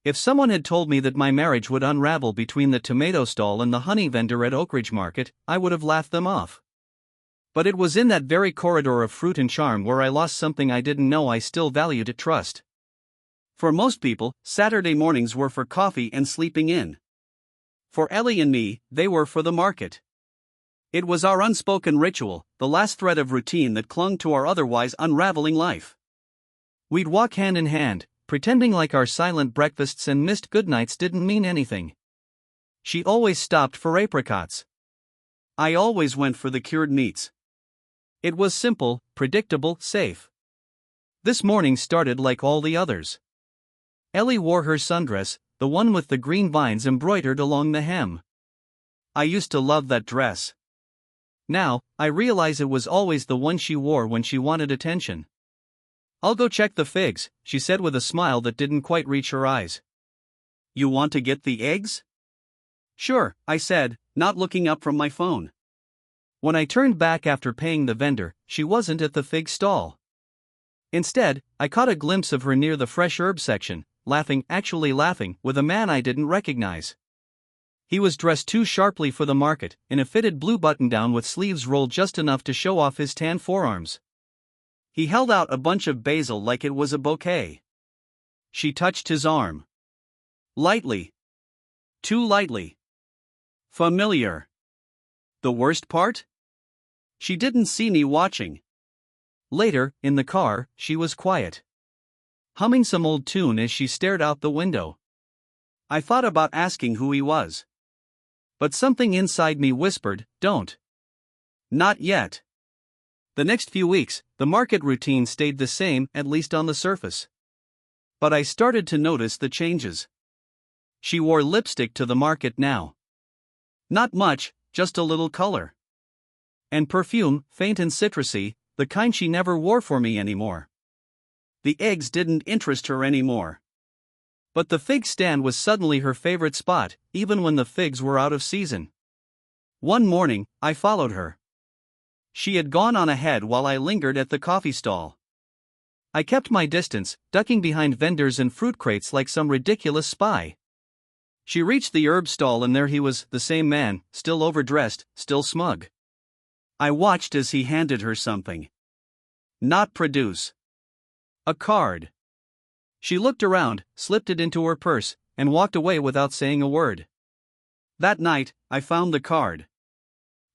If someone had told me that my marriage would unravel between the tomato stall and the honey vendor at Oakridge Market, I would have laughed them off. But it was in that very corridor of fruit and charm where I lost something I didn't know I still valued: trust. For most people, Saturday mornings were for coffee and sleeping in. For Ellie and me, they were for the market. It was our unspoken ritual, the last thread of routine that clung to our otherwise unraveling life. We'd walk hand in hand, pretending like our silent breakfasts and missed goodnights didn't mean anything. She always stopped for apricots. I always went for the cured meats. It was simple, predictable, safe. This morning started like all the others. Ellie wore her sundress, the one with the green vines embroidered along the hem. I used to love that dress. Now, I realize it was always the one she wore when she wanted attention. "I'll go check the figs," she said with a smile that didn't quite reach her eyes. "You want to get the eggs?" "Sure," I said, not looking up from my phone. When I turned back after paying the vendor, she wasn't at the fig stall. Instead, I caught a glimpse of her near the fresh herb section, actually laughing, with a man I didn't recognize. He was dressed too sharply for the market, in a fitted blue button-down with sleeves rolled just enough to show off his tan forearms. He held out a bunch of basil like it was a bouquet. She touched his arm. Lightly. Too lightly. Familiar. The worst part? She didn't see me watching. Later, in the car, she was quiet, humming some old tune as she stared out the window. I thought about asking who he was. But something inside me whispered, don't. Not yet. The next few weeks, the market routine stayed the same, at least on the surface. But I started to notice the changes. She wore lipstick to the market now. Not much, just a little color. And perfume, faint and citrusy, the kind she never wore for me anymore. The eggs didn't interest her anymore. But the fig stand was suddenly her favorite spot, even when the figs were out of season. One morning, I followed her. She had gone on ahead while I lingered at the coffee stall. I kept my distance, ducking behind vendors and fruit crates like some ridiculous spy. She reached the herb stall and there he was, the same man, still overdressed, still smug. I watched as he handed her something. Not produce. A card. She looked around, slipped it into her purse, and walked away without saying a word. That night, I found the card.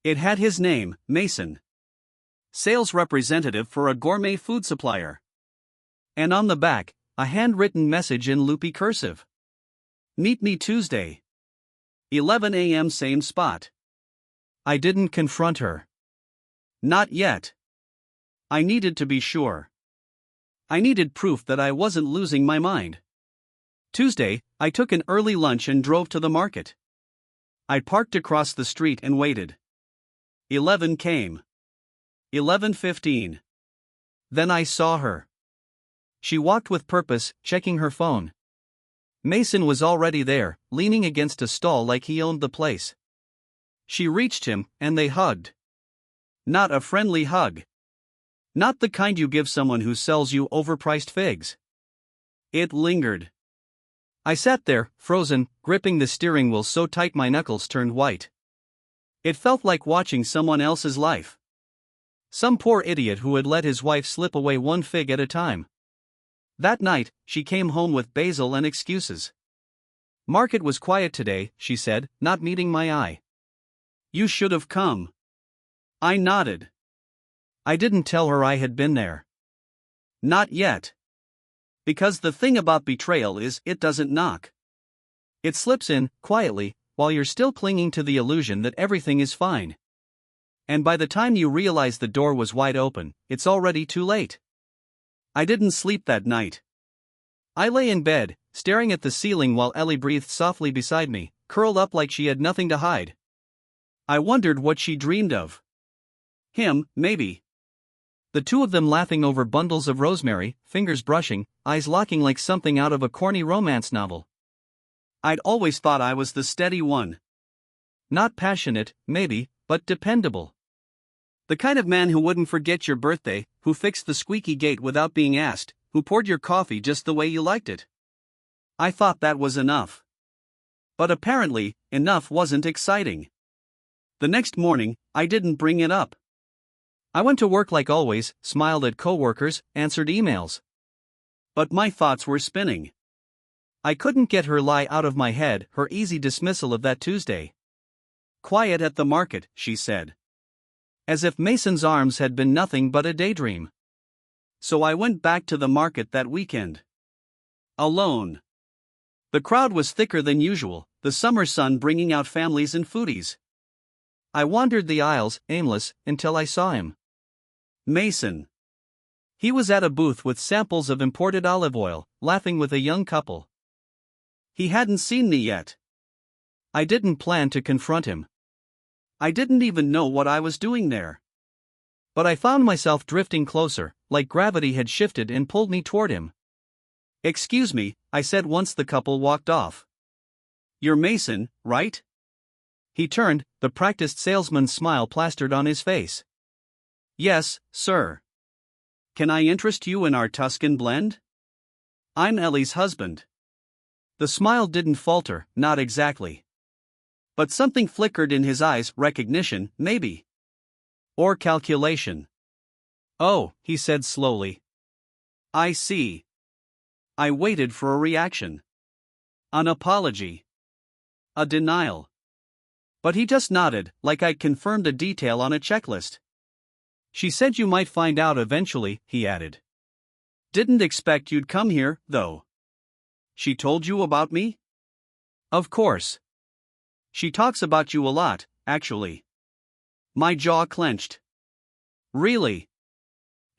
It had his name, Mason. Sales representative for a gourmet food supplier. And on the back, a handwritten message in loopy cursive. Meet me Tuesday. 11 a.m. same spot. I didn't confront her. Not yet. I needed to be sure. I needed proof that I wasn't losing my mind. Tuesday, I took an early lunch and drove to the market. I parked across the street and waited. 11 came. 11:15. Then I saw her. She walked with purpose, checking her phone. Mason was already there, leaning against a stall like he owned the place. She reached him, and they hugged. Not a friendly hug. Not the kind you give someone who sells you overpriced figs. It lingered. I sat there, frozen, gripping the steering wheel so tight my knuckles turned white. It felt like watching someone else's life. Some poor idiot who had let his wife slip away one fig at a time. That night, she came home with basil and excuses. Market was quiet today, she said, not meeting my eye. You should have come. I nodded. I didn't tell her I had been there. Not yet. Because the thing about betrayal is, it doesn't knock. It slips in, quietly, while you're still clinging to the illusion that everything is fine. And by the time you realize the door was wide open, it's already too late. I didn't sleep that night. I lay in bed, staring at the ceiling while Ellie breathed softly beside me, curled up like she had nothing to hide. I wondered what she dreamed of. Him, maybe. The two of them laughing over bundles of rosemary, fingers brushing, eyes locking like something out of a corny romance novel. I'd always thought I was the steady one. Not passionate, maybe, but dependable. The kind of man who wouldn't forget your birthday, who fixed the squeaky gate without being asked, who poured your coffee just the way you liked it. I thought that was enough. But apparently, enough wasn't exciting. The next morning, I didn't bring it up. I went to work like always, smiled at coworkers, answered emails. But my thoughts were spinning. I couldn't get her lie out of my head, her easy dismissal of that Tuesday. Quiet at the market, she said. As if Mason's arms had been nothing but a daydream. So I went back to the market that weekend. Alone. The crowd was thicker than usual, the summer sun bringing out families and foodies. I wandered the aisles, aimless, until I saw him. Mason. He was at a booth with samples of imported olive oil, laughing with a young couple. He hadn't seen me yet. I didn't plan to confront him. I didn't even know what I was doing there. But I found myself drifting closer, like gravity had shifted and pulled me toward him. "Excuse me," I said once the couple walked off. "You're Mason, right?" He turned, the practiced salesman's smile plastered on his face. "Yes, sir. Can I interest you in our Tuscan blend? I'm Ellie's husband." The smile didn't falter, not exactly. But something flickered in his eyes, recognition, maybe. Or calculation. "Oh," he said slowly. "I see." I waited for a reaction. An apology. A denial. But he just nodded, like I'd confirmed a detail on a checklist. "She said you might find out eventually," he added. "Didn't expect you'd come here, though." "She told you about me?" "Of course. She talks about you a lot, actually." My jaw clenched. "Really?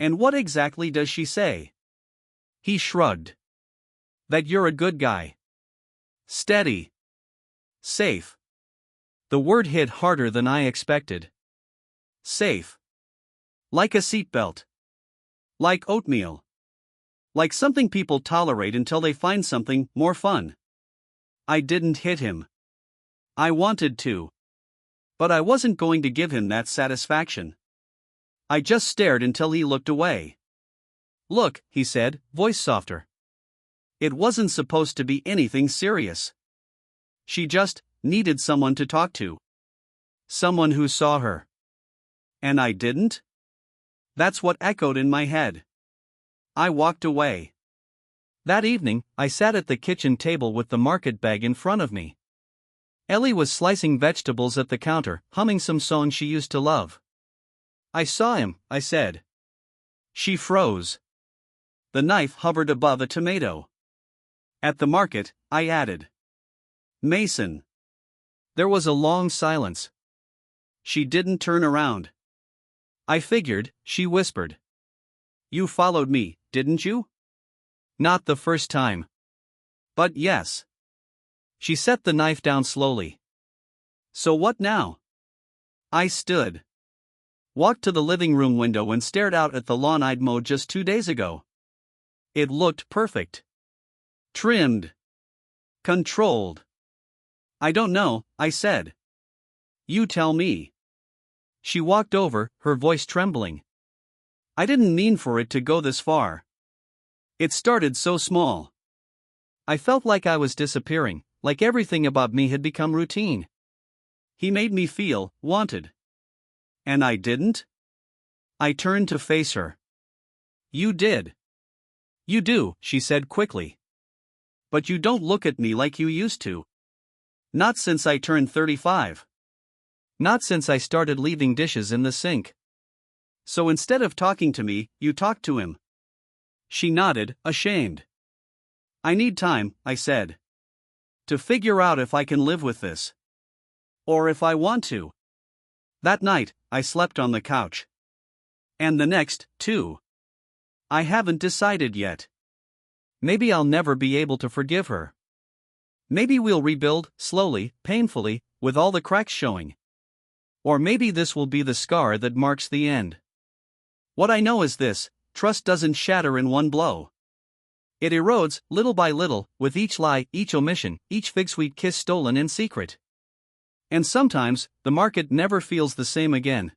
And what exactly does she say?" He shrugged. "That you're a good guy. Steady. Safe." The word hit harder than I expected. Safe. Like a seatbelt. Like oatmeal. Like something people tolerate until they find something more fun. I didn't hit him. I wanted to. But I wasn't going to give him that satisfaction. I just stared until he looked away. "Look," he said, voice softer. "It wasn't supposed to be anything serious. She just needed someone to talk to. Someone who saw her. And I didn't?" That's what echoed in my head. I walked away. That evening, I sat at the kitchen table with the market bag in front of me. Ellie was slicing vegetables at the counter, humming some song she used to love. "I saw him," I said. She froze. The knife hovered above a tomato. "At the market," I added. "Mason." There was a long silence. She didn't turn around. "I figured," she whispered. "You followed me, didn't you?" "Not the first time." "But yes." She set the knife down slowly. "So what now?" I stood. Walked to the living room window and stared out at the lawn I'd mowed just 2 days ago. It looked perfect. Trimmed. Controlled. "I don't know," I said. "You tell me." She walked over, her voice trembling. "I didn't mean for it to go this far. It started so small. I felt like I was disappearing, like everything about me had become routine. He made me feel wanted. And I didn't?" I turned to face her. "You did. You do," she said quickly. "But you don't look at me like you used to. Not since I turned 35. Not since I started leaving dishes in the sink. So instead of talking to me, you talked to him." She nodded, ashamed. "I need time," I said. "To figure out if I can live with this. Or if I want to." That night, I slept on the couch. And the next, too. I haven't decided yet. Maybe I'll never be able to forgive her. Maybe we'll rebuild, slowly, painfully, with all the cracks showing. Or maybe this will be the scar that marks the end. What I know is this: trust doesn't shatter in one blow. It erodes, little by little, with each lie, each omission, each fig-sweet kiss stolen in secret. And sometimes, the market never feels the same again.